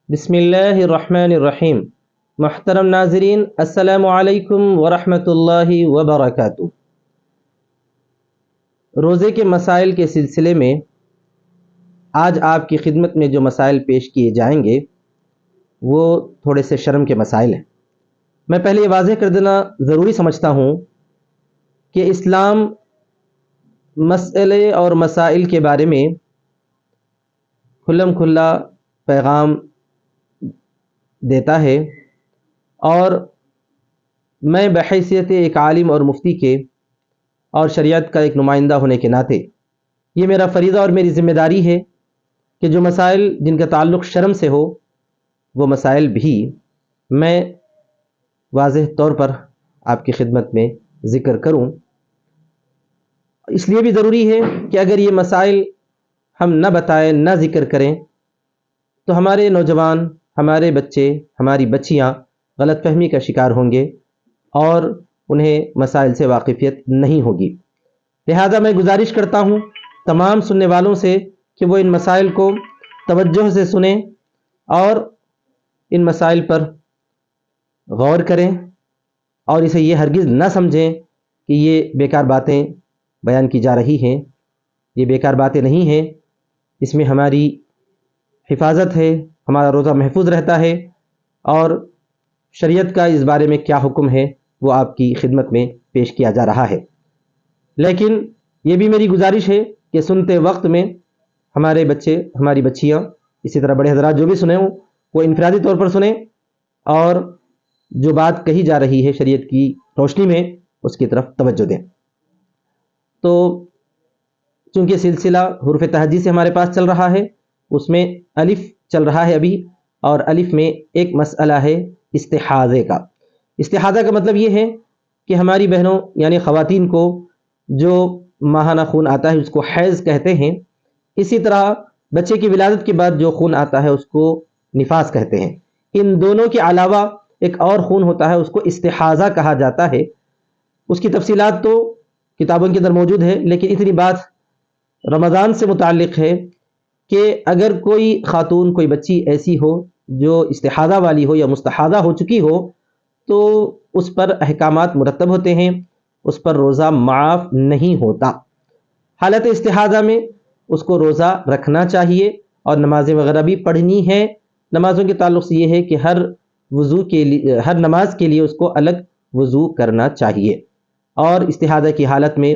بسم اللہ الرحمن الرحیم۔ محترم ناظرین، السلام علیکم ورحمۃ اللہ وبرکاتہ۔ روزے کے مسائل کے سلسلے میں آج آپ کی خدمت میں جو مسائل پیش کیے جائیں گے وہ تھوڑے سے شرم کے مسائل ہیں۔ میں پہلے یہ واضح کر دینا ضروری سمجھتا ہوں کہ اسلام مسئلے اور مسائل کے بارے میں کھلم کھلا پیغام دیتا ہے، اور میں بحیثیت ایک عالم اور مفتی کے اور شریعت کا ایک نمائندہ ہونے کے ناطے یہ میرا فریضہ اور میری ذمہ داری ہے کہ جو مسائل جن کا تعلق شرم سے ہو وہ مسائل بھی میں واضح طور پر آپ کی خدمت میں ذکر کروں۔ اس لیے بھی ضروری ہے کہ اگر یہ مسائل ہم نہ بتائیں، نہ ذکر کریں، تو ہمارے نوجوان، ہمارے بچے، ہماری بچیاں غلط فہمی کا شکار ہوں گے اور انہیں مسائل سے واقفیت نہیں ہوگی۔ لہذا میں گزارش کرتا ہوں تمام سننے والوں سے کہ وہ ان مسائل کو توجہ سے سنیں اور ان مسائل پر غور کریں، اور اسے یہ ہرگز نہ سمجھیں کہ یہ بیکار باتیں بیان کی جا رہی ہیں۔ یہ بیکار باتیں نہیں ہیں، اس میں ہماری حفاظت ہے، ہمارا روزہ محفوظ رہتا ہے، اور شریعت کا اس بارے میں کیا حکم ہے وہ آپ کی خدمت میں پیش کیا جا رہا ہے۔ لیکن یہ بھی میری گزارش ہے کہ سنتے وقت میں ہمارے بچے، ہماری بچیاں، اسی طرح بڑے حضرات جو بھی سنیں ہوں وہ انفرادی طور پر سنیں، اور جو بات کہی جا رہی ہے شریعت کی روشنی میں اس کی طرف توجہ دیں۔ تو چونکہ سلسلہ حروف تہجی سے ہمارے پاس چل رہا ہے، اس میں الف چل رہا ہے ابھی، اور الف میں ایک مسئلہ ہے استحاضے کا۔ استحاضہ کا مطلب یہ ہے کہ ہماری بہنوں یعنی خواتین کو جو ماہانہ خون آتا ہے اس کو حیض کہتے ہیں، اسی طرح بچے کی ولادت کے بعد جو خون آتا ہے اس کو نفاس کہتے ہیں۔ ان دونوں کے علاوہ ایک اور خون ہوتا ہے، اس کو استحاضہ کہا جاتا ہے۔ اس کی تفصیلات تو کتابوں کے اندر موجود ہے، لیکن اتنی بات رمضان سے متعلق ہے کہ اگر کوئی خاتون، کوئی بچی ایسی ہو جو استحاضہ والی ہو یا مستحاضہ ہو چکی ہو تو اس پر احکامات مرتب ہوتے ہیں، اس پر روزہ معاف نہیں ہوتا۔ حالت استحاضہ میں اس کو روزہ رکھنا چاہیے اور نمازیں وغیرہ بھی پڑھنی ہے۔ نمازوں کے تعلق سے یہ ہے کہ ہر نماز کے لیے اس کو الگ وضو کرنا چاہیے، اور استحاضہ کی حالت میں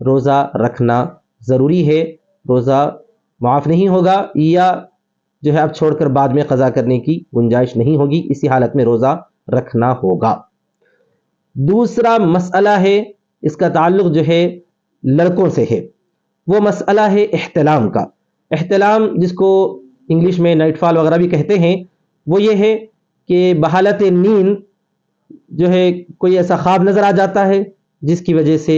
روزہ رکھنا ضروری ہے۔ روزہ معاف نہیں ہوگا، یا جو ہے اب چھوڑ کر بعد میں قضا کرنے کی گنجائش نہیں ہوگی، اسی حالت میں روزہ رکھنا ہوگا۔ دوسرا مسئلہ ہے، اس کا تعلق جو ہے لڑکوں سے ہے، وہ مسئلہ ہے احتلام کا۔ احتلام جس کو انگلش میں نائٹ فال وغیرہ بھی کہتے ہیں، وہ یہ ہے کہ بحالت نیند جو ہے کوئی ایسا خواب نظر آ جاتا ہے جس کی وجہ سے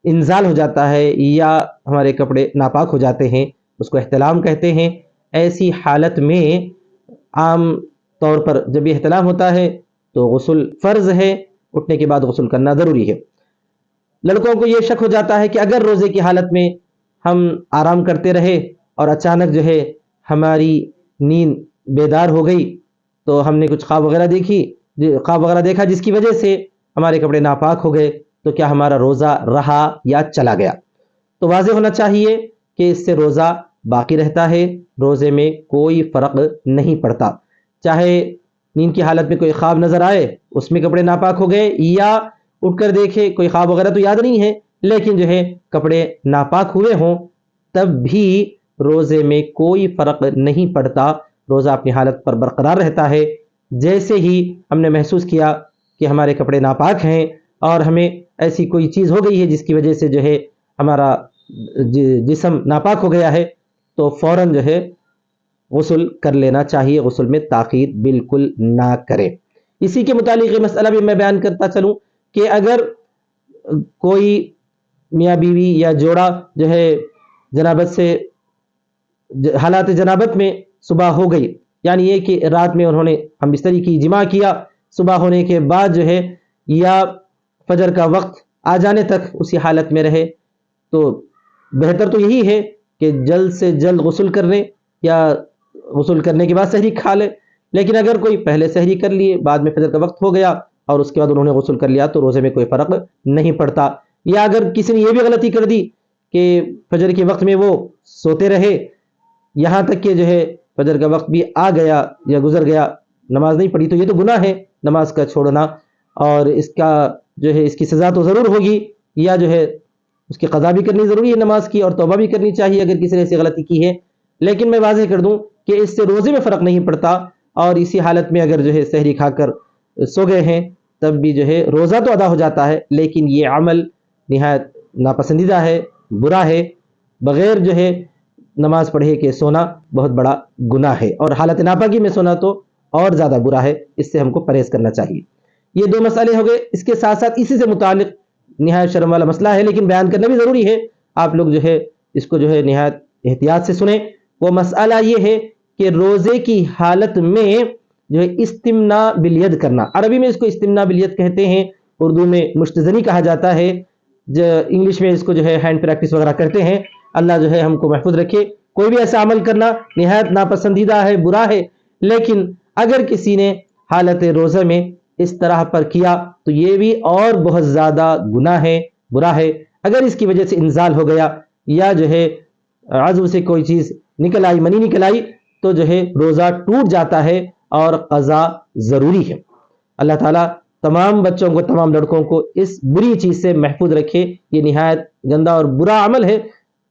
انزال ہو جاتا ہے یا ہمارے کپڑے ناپاک ہو جاتے ہیں، اس کو احتلام کہتے ہیں۔ ایسی حالت میں عام طور پر جب یہ احتلام ہوتا ہے تو غسل فرض ہے، اٹھنے کے بعد غسل کرنا ضروری ہے۔ لڑکوں کو یہ شک ہو جاتا ہے کہ اگر روزے کی حالت میں ہم آرام کرتے رہے اور اچانک جو ہے ہماری نیند بیدار ہو گئی تو ہم نے کچھ خواب وغیرہ دیکھا جس کی وجہ سے ہمارے کپڑے ناپاک ہو گئے، تو کیا ہمارا روزہ رہا یا چلا گیا؟ تو واضح ہونا چاہیے کہ اس سے روزہ باقی رہتا ہے، روزے میں کوئی فرق نہیں پڑتا۔ چاہے نیند کی حالت میں کوئی خواب نظر آئے، اس میں کپڑے ناپاک ہو گئے، یا اٹھ کر دیکھے کوئی خواب وغیرہ تو یاد نہیں ہے لیکن جو ہے کپڑے ناپاک ہوئے ہوں، تب بھی روزے میں کوئی فرق نہیں پڑتا، روزہ اپنی حالت پر برقرار رہتا ہے۔ جیسے ہی ہم نے محسوس کیا کہ ہمارے کپڑے ناپاک ہیں اور ہمیں ایسی کوئی چیز ہو گئی ہے جس کی وجہ سے جو ہے ہمارا جسم ناپاک ہو گیا ہے، تو فوراً جو ہے غسل کر لینا چاہیے، غسل میں تاخیر بالکل نہ کرے۔ اسی کے متعلق یہ مسئلہ بھی میں بیان کرتا چلوں کہ اگر کوئی میاں بیوی یا جوڑا جو ہے جنابت سے حالات جنابت میں صبح ہو گئی، یعنی یہ کہ رات میں انہوں نے ہم بستری کی، جماع کیا، صبح ہونے کے بعد جو ہے یا فجر کا وقت آ جانے تک اسی حالت میں رہے، تو بہتر تو یہی ہے کہ جلد سے جلد غسل کر لیں، یا غسل کرنے کے بعد سحری کھا لے، لیکن اگر کوئی پہلے سحری کر لیے، بعد میں فجر کا وقت ہو گیا اور اس کے بعد انہوں نے غسل کر لیا تو روزے میں کوئی فرق نہیں پڑتا۔ یا اگر کسی نے یہ بھی غلطی کر دی کہ فجر کے وقت میں وہ سوتے رہے یہاں تک کہ جو ہے فجر کا وقت بھی آ گیا یا گزر گیا، نماز نہیں پڑھی، تو یہ تو گناہ ہے نماز کا چھوڑنا، اور اس کا جو ہے اس کی سزا تو ضرور ہوگی، یا جو ہے اس کی قضا بھی کرنی ضروری ہے نماز کی، اور توبہ بھی کرنی چاہیے اگر کسی نے ایسی غلطی کی ہے۔ لیکن میں واضح کر دوں کہ اس سے روزے میں فرق نہیں پڑتا، اور اسی حالت میں اگر جو ہے سحری کھا کر سو گئے ہیں تب بھی جو ہے روزہ تو ادا ہو جاتا ہے، لیکن یہ عمل نہایت ناپسندیدہ ہے، برا ہے۔ بغیر جو ہے نماز پڑھے کہ سونا بہت بڑا گناہ ہے، اور حالت ناپاکی میں سونا تو اور زیادہ برا ہے، اس سے ہم کو پرہیز کرنا چاہیے۔ یہ دو مسئلے ہو گئے، اس کے ساتھ ساتھ اسی سے متعلق نہایت شرم والا مسئلہ ہے لیکن بیان کرنا بھی ضروری ہے، آپ لوگ جو ہے اس کو جو ہے نہایت احتیاط سے سنیں۔ وہ مسئلہ یہ ہے کہ روزے کی حالت میں جو ہے استمنا بالید کرنا، عربی میں اس کو استمنا بالید کہتے ہیں، اردو میں مشتزنی کہا جاتا ہے، جو انگلش میں اس کو جو ہے ہینڈ پریکٹس وغیرہ کرتے ہیں۔ اللہ جو ہے ہم کو محفوظ رکھے۔ کوئی بھی ایسا عمل کرنا نہایت ناپسندیدہ ہے، برا ہے، لیکن اگر کسی نے حالت روزہ میں اس طرح پر کیا تو یہ بھی اور بہت زیادہ گناہ ہے، برا ہے۔ اگر اس کی وجہ سے انزال ہو گیا یا جو ہے عضو سے کوئی چیز نکل آئی، منی نکل آئی، تو جو ہے روزہ ٹوٹ جاتا ہے اور قضا ضروری ہے۔ اللہ تعالیٰ تمام بچوں کو، تمام لڑکوں کو اس بری چیز سے محفوظ رکھے۔ یہ نہایت گندا اور برا عمل ہے،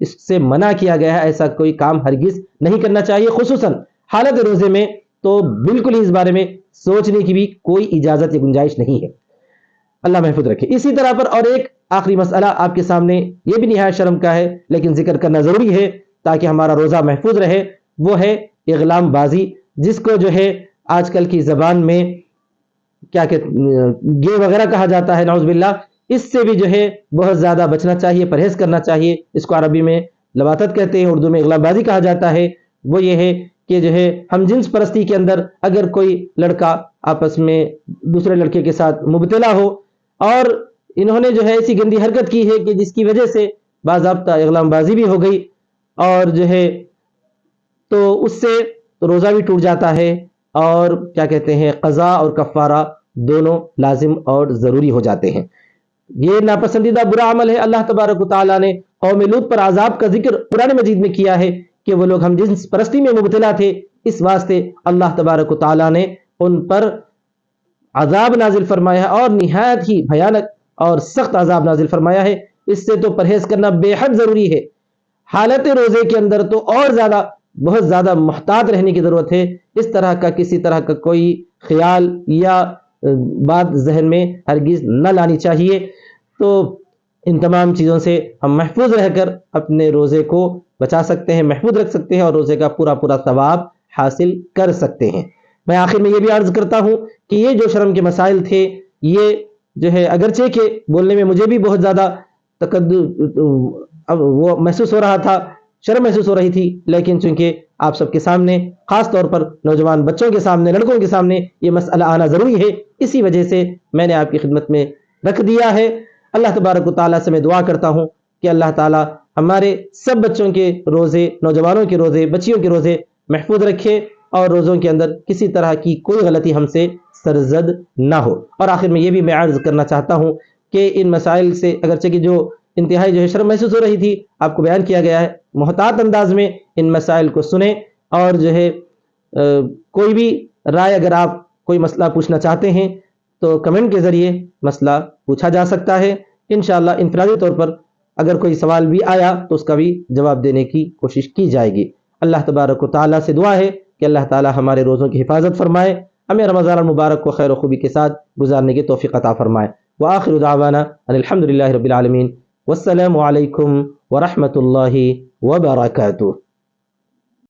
اس سے منع کیا گیا ہے، ایسا کوئی کام ہرگز نہیں کرنا چاہیے، خصوصاً حالت روزے میں تو بالکل ہی اس بارے میں سوچنے کی بھی کوئی اجازت یا گنجائش نہیں ہے۔ اللہ محفوظ رکھے۔ اسی طرح پر اور ایک آخری مسئلہ آپ کے سامنے، یہ بھی نہایت شرم کا ہے لیکن ذکر کرنا ضروری ہے تاکہ ہمارا روزہ محفوظ رہے، وہ ہے اغلام بازی، جس کو جو ہے آج کل کی زبان میں کیا کہ گے وغیرہ کہا جاتا ہے، نعوذ باللہ۔ اس سے بھی جو ہے بہت زیادہ بچنا چاہیے، پرہیز کرنا چاہیے۔ اس کو عربی میں لواطت کہتے ہیں، اردو میں اغلام بازی کہا جاتا ہے۔ وہ یہ ہے کہ جو ہے ہم جنس پرستی کے اندر اگر کوئی لڑکا آپس میں دوسرے لڑکے کے ساتھ مبتلا ہو اور انہوں نے جو ہے ایسی گندی حرکت کی ہے کہ جس کی وجہ سے باضابطہ اغلام بازی بھی ہو گئی، اور جو ہے تو اس سے روزہ بھی ٹوٹ جاتا ہے، اور کیا کہتے ہیں قضا اور کفارہ دونوں لازم اور ضروری ہو جاتے ہیں۔ یہ ناپسندیدہ برا عمل ہے۔ اللہ تبارک و تعالیٰ نے قوم لوط پر عذاب کا ذکر قرآن مجید میں کیا ہے کہ وہ لوگ ہم جنس پرستی میں مبتلا تھے، اس واسطے اللہ تبارک و تعالیٰ نے ان پر عذاب نازل فرمایا ہے، اور نہایت ہی بھیانک اور سخت عذاب نازل فرمایا ہے۔ اس سے تو پرہیز کرنا بے حد ضروری ہے۔ حالت روزے کے اندر تو اور زیادہ، بہت زیادہ محتاط رہنے کی ضرورت ہے۔ اس طرح کا کسی طرح کا کوئی خیال یا بات ذہن میں ہرگز نہ لانی چاہیے۔ تو ان تمام چیزوں سے ہم محفوظ رہ کر اپنے روزے کو بچا سکتے ہیں، محفوظ رکھ سکتے ہیں، اور روزے کا پورا پورا ثواب حاصل کر سکتے ہیں۔ میں آخر میں یہ بھی عرض کرتا ہوں کہ یہ جو شرم کے مسائل تھے، یہ جو ہے اگرچہ کہ بولنے میں مجھے بھی بہت زیادہ وہ محسوس ہو رہا تھا، شرم محسوس ہو رہی تھی، لیکن چونکہ آپ سب کے سامنے، خاص طور پر نوجوان بچوں کے سامنے، لڑکوں کے سامنے یہ مسئلہ آنا ضروری ہے، اسی وجہ سے میں نے آپ کی خدمت میں رکھ دیا ہے۔ اللہ تبارک و تعالیٰ سے میں دعا کرتا ہوں کہ اللہ تعالیٰ ہمارے سب بچوں کے روزے، نوجوانوں کے روزے، بچیوں کے روزے محفوظ رکھے، اور روزوں کے اندر کسی طرح کی کوئی غلطی ہم سے سرزد نہ ہو۔ اور آخر میں یہ بھی میں عرض کرنا چاہتا ہوں کہ ان مسائل سے اگرچہ کہ جو انتہائی جو ہے شرم محسوس ہو رہی تھی، آپ کو بیان کیا گیا ہے، محتاط انداز میں ان مسائل کو سنیں، اور جو ہے کوئی بھی رائے، اگر آپ کوئی مسئلہ پوچھنا چاہتے ہیں تو کمنٹ کے ذریعے مسئلہ پوچھا جا سکتا ہے۔ انشاءاللہ انفرادی طور پر اگر کوئی سوال بھی آیا تو اس کا بھی جواب دینے کی کوشش کی جائے گی۔ اللہ تبارک و تعالیٰ سے دعا ہے کہ اللہ تعالیٰ ہمارے روزوں کی حفاظت فرمائے، ہمیں رمضان المبارک کو خیر و خوبی کے ساتھ گزارنے کی توفیق عطا فرمائے۔ وآخر دعوانا ان الحمد للہ رب العالمین، والسلام علیکم ورحمۃ اللہ وبرکاتہ۔